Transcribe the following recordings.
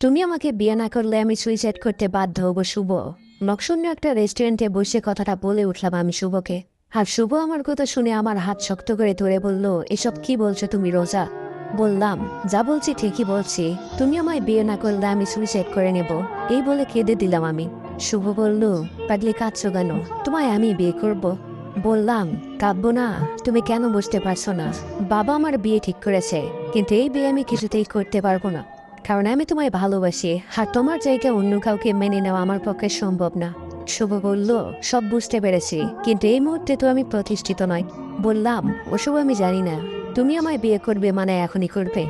তুমি আমাকে বিয়ে না করলে আমি সুইসাইড করতে বাধ্য হব শুভ। নকশূন্য একটা রেস্টুরেন্টে বসে কথাটা বলে উঠলাম আমি শুভকে। আর শুভ আমার কথা শুনে আমার হাত শক্ত করে ধরে বলল, এসব কি বলছো তুমি রোজা? বললাম, যা বলছি ঠিকই বলছি, তুমি আমায় বিয়ে না করলে আমি সুইসাইড করে নেব। এই বলে কেঁদে দিলাম আমি। শুভ বলল, পাগলি কাঁদছো কেন? তোমায় আমি বিয়ে করব। বললাম, কাঁদবো না? তুমি কেন বুঝতে পারছো না? বাবা আমার বিয়ে ঠিক করেছে, কিন্তু এই বিয়ে আমি কিছুতেই করতে পারবো না, কারণ আমি তোমায় ভালোবাসি, আর তোমার জায়গায় অন্য কাউকে মেনে নেওয়া আমার পক্ষে সম্ভব না। শুভ বলল, সব বুঝতে পেরেছি, কিন্তু এই মুহূর্তে তো আমি প্রতিষ্ঠিত নই। বললাম, ওসব আমি জানি না, তুমি আমায় বিয়ে করবে মানে এখনই করবে।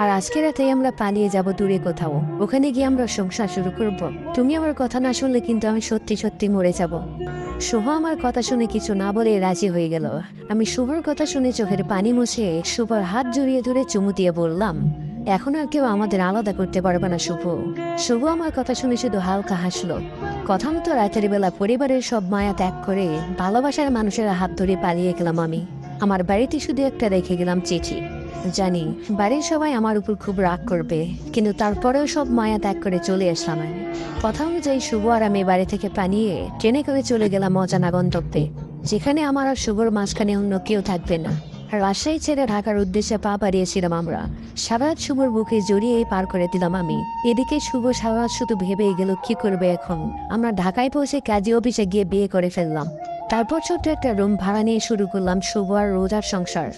আর আজকে রাতে আমরা পালিয়ে যাব দূরে কোথাও, ওখানে গিয়ে আমরা সংসার শুরু করব। তুমি আমার কথা না শুনলে কিন্তু আমি সত্যি সত্যি মরে যাব। শুভ আমার কথা শুনে কিছু না বলে রাজি হয়ে গেল। আমি শুভর কথা শুনে চোখের পানি মুছে শুভর হাত জড়িয়ে ধরে চুমু দিয়ে বললাম, এখন আর কেউ আমাদের আলাদা করতে পারবে না শুভ। শুভ আমার কথা শুনে শুধু হালকা হাসলো। কথা মতো রাতের বেলা পরিবারের সব মায়া ত্যাগ করে ভালোবাসার মানুষের হাত ধরে পালিয়ে গেলাম আমি। আমার বাড়িতে শুধু একটা রেখে গেলাম চিঠি। জানি বাড়ির সবাই আমার উপর খুব রাগ করবে, কিন্তু তারপরেও সব মায়া ত্যাগ করে চলে আসলাম আমি। কথা অনুযায়ী শুভ আর আমি বাড়ি থেকে পালিয়ে ট্রেনে করে চলে গেলাম অজানা গন্তব্যে, যেখানে আমার আর শুভর মাঝখানে অন্য কেউ থাকবে না। রাজশাহী ছেড়ে ঢাকার উদ্দেশ্যে পা বাড়িয়েছিলাম আমরা। সারারাত শুভর বুকে জড়িয়ে পার করে দিলাম আমি। এদিকে শুভ সারারাত শুধু ভেবেই গেল কি করবে এখন। আমরা ঢাকায় পৌঁছে কাজী অফিসে গিয়ে বিয়ে করে ফেললাম। তারপর ছোট্ট একটা রুম ভাড়া নিয়ে শুরু করলাম শুভ আর রোজার সংসার।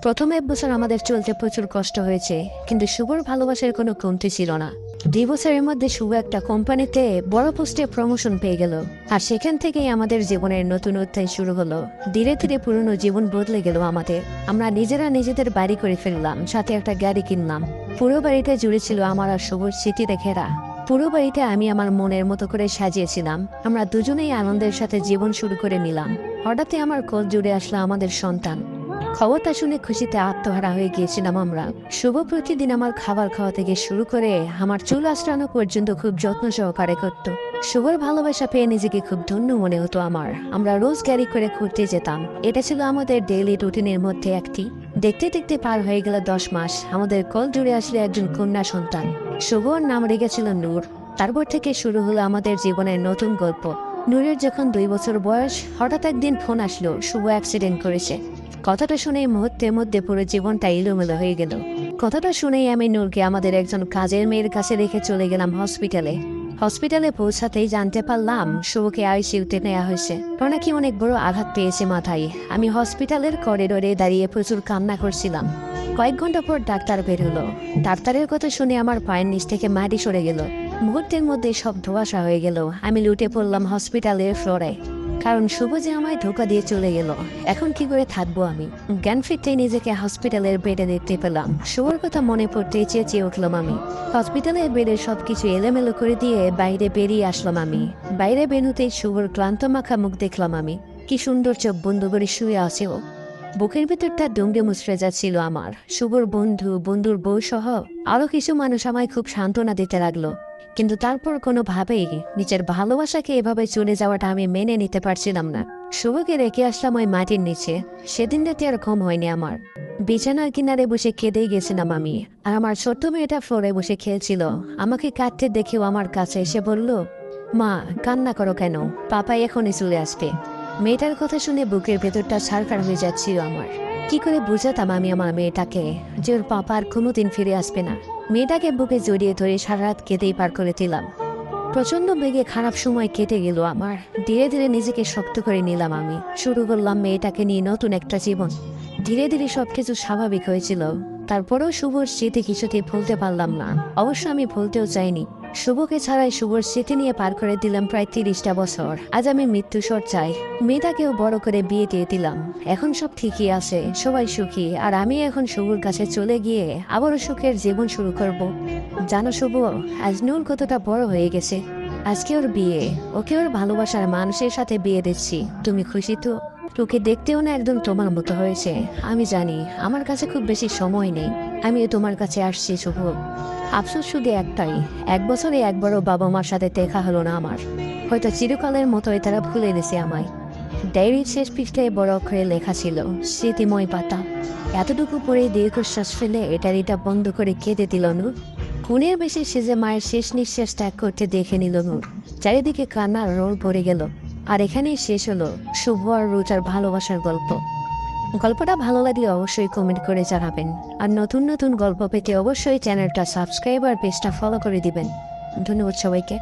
প্রথম 1 বছর আমাদের চলতে প্রচুর কষ্ট হয়েছে, কিন্তু শুভর ভালোবাসার কোনো কমতি ছিল না। 2 বছরের মধ্যে শুভ একটা কোম্পানিতে বড় পোস্টে প্রমোশন পেয়ে গেল, আর সেখান থেকেই আমাদের জীবনের নতুন অধ্যায় শুরু হলো। ধীরে ধীরে পুরনো জীবন বদলে গেল আমাদের। আমরা নিজেরা নিজেদের বাড়ি করে ফেললাম, সাথে একটা গাড়ি কিনলাম। পুরো বাড়িটা জুড়ে ছিল আমার আর শুভর স্মৃতিতে ঘেরা। পুরো বাড়িটা আমি আমার মনের মতো করে সাজিয়েছিলাম। আমরা দুজনেই আনন্দের সাথে জীবন শুরু করে নিলাম। হঠাৎই আমার কোল জুড়ে আসলো আমাদের সন্তান। খবরটা শুনে খুশিতে আত্মহারা হয়ে গিয়েছিলাম আমরা। শুভ প্রতিদিন আমার খাবার খাওয়া থেকে শুরু করে আমার চুল আঁচড়ানো পর্যন্ত খুব যত্ন সহকারে করত। শুভর ভালোবাসা পেয়ে নিজেকে খুব ধন্য মনে হতো আমার। আমরা রোজ গাড়ি করে ঘুরতে যেতাম, এটা ছিল আমাদের ডেইলি রুটিনের মধ্যে একটি। দেখতে দেখতে পার হয়ে গেল 10 মাস। আমাদের কোল জুড়ে আসলে একজন কন্যা সন্তান। শুভর নাম রেখেছিল নূর। তারপর থেকে শুরু হলো আমাদের জীবনের নতুন গল্প। নূরের যখন 2 বছর বয়স, হঠাৎ একদিন ফোন আসলো শুভ অ্যাক্সিডেন্ট করেছে। কথাটা শুনে মুহূর্তের মধ্যে পুরো জীবনটা এলোমেলো হয়ে গেল। কথাটা শুনেই আমি নূরকে আমাদের একজন কাজের মেয়ের কাছে রেখে চলে গেলাম হসপিটালে। হসপিটালে পৌঁছাতেই জানতে পারলাম শুভকে আইসিইউতে নেওয়া হয়েছে। ওর নাকি অনেক বড় আঘাত পেয়েছে মাথায়। আমি হসপিটালের করিডোরে দাঁড়িয়ে প্রচুর কান্না করছিলাম। কয়েক ঘন্টা পর ডাক্তার বের হলো। ডাক্তারের কথা শুনে আমার পায়ের নিচ থেকে মাটি সরে গেল। মুহূর্তের মধ্যে সব ধোঁয়াশা হয়ে গেল। আমি লুটে পড়লাম হসপিটালের ফ্লোরে, কারণ শুভ যে আমায় ধোকা দিয়ে চলে গেল। এখন কি করে থাকবো আমি? জ্ঞান ফিরতেই নিজেকে হসপিটালের বেডে দেখতে পেলাম। শুভর কথা মনে পড়তেই চেঁচিয়ে উঠলাম আমি। হসপিটালের বেডের সবকিছু এলোমেলো করে দিয়ে বাইরে বেরিয়ে আসলাম আমি। বাইরে বেরোতেই শুভর ক্লান্ত মাখা মুখ দেখলাম আমি। কি সুন্দর চোখ বন্ধ করে শুয়ে আছে ও। বুকের ভেতরটা দুমড়ে মুচড়ে যাচ্ছিল আমার। শুভর বন্ধু, বন্ধুর বউ সহ আরো কিছু মানুষ আমায় খুব সান্ত্বনা দিতে লাগলো, কিন্তু তারপর কোনোভাবেই নিজের ভালোবাসাকে এভাবে চলে যাওয়াটা আমি মেনে নিতে পারছিলাম না। শুভকে রেখে আসলাম ওই মাটির নিচে। সেদিন রাতে আর ঘুম হয়নি আমার। বিছানার কিনারে বসে কেঁদেই গেছিলাম আমি। আর আমার ছোট্ট মেয়েটা ফ্লোরে বসে খেলছিল। আমাকে কাঁদতে দেখেও আমার কাছে এসে বলল, মা কান্না করো কেন, পাপা এখনই চলে আসবে। মেয়েটার কথা শুনে বুকের ভেতরটা ছারখার হয়ে যাচ্ছিল আমার। কি করে বুঝাতাম আমি আমার মেয়েটাকে যে ওর পাপা আর কোনোদিন ফিরে আসবে না? মেয়েটাকে বুকে জড়িয়ে ধরে সারা রাত কেঁদেই পার করে দিলাম। প্রচন্ড বেগে খারাপ সময় কেটে গেল আমার। ধীরে ধীরে নিজেকে শক্ত করে নিলাম আমি। শুরু করলাম মেয়েটাকে নিয়ে নতুন একটা জীবন। ধীরে ধীরে সবকিছু স্বাভাবিক হয়েছিল। তারপরেও শুভর স্মৃতি কিছুতেই ভুলতে পারলাম না। অবশ্য আমি ভুলতেও চাইনি। শুভকে ছাড়াই শুভর স্মৃতি নিয়ে পার করে দিলাম প্রায় 30টা বছর। আজ আমি মৃত্যুসর চাই। মেয়েটাকেও বড় করে বিয়ে দিয়ে দিলাম। এখন সব ঠিকই আছে, সবাই সুখী। আর আমি এখন শুভর কাছে চলে গিয়ে আবারও সুখের জীবন শুরু করব। জানো শুভ, আজ নূর কতটা বড় হয়ে গেছে। আজকে ওর বিয়ে, ওকে ওর ভালোবাসার মানুষের সাথে বিয়ে দিচ্ছি। তুমি খুশি তো? তোকে দেখতেও না একদম তোমার মতো হয়েছে। আমি জানি আমার কাছে খুব বেশি সময় নেই। আমিও তোমার কাছে আসছি শুভ। আফসোস শুধু একটাই, 1 বছরে একবারও বাবা মার সাথে দেখা হলো না আমার। হয়তো চিরকালের মতোই তারা ভুলে গেছে আমায়। ডায়েরির শেষ পৃষ্ঠায় বড় অক্ষরে লেখা ছিল, স্মৃতিময় পাতা। এতটুকু পরে দীর্ঘশ্বাস ফেলে ডায়েরিটা বন্ধ করে কেঁদে দিল নূর। খুনের বেশি সেজে মায়ের শেষ নিঃশ্বাস ত্যাগ করতে দেখে নিল নূর। চারিদিকে কান্নার রোল ভরে গেল। আর এখানেই শেষ হলো শুভ আর রুচার ভালোবাসার গল্প। গল্পটা ভালো লাগলে অবশ্যই কমেন্ট করে জানাবেন। আর নতুন নতুন গল্প পেতে অবশ্যই চ্যানেলটা সাবস্ক্রাইব আর পেজটা ফলো করে দিবেন। ধন্যবাদ সবাইকে।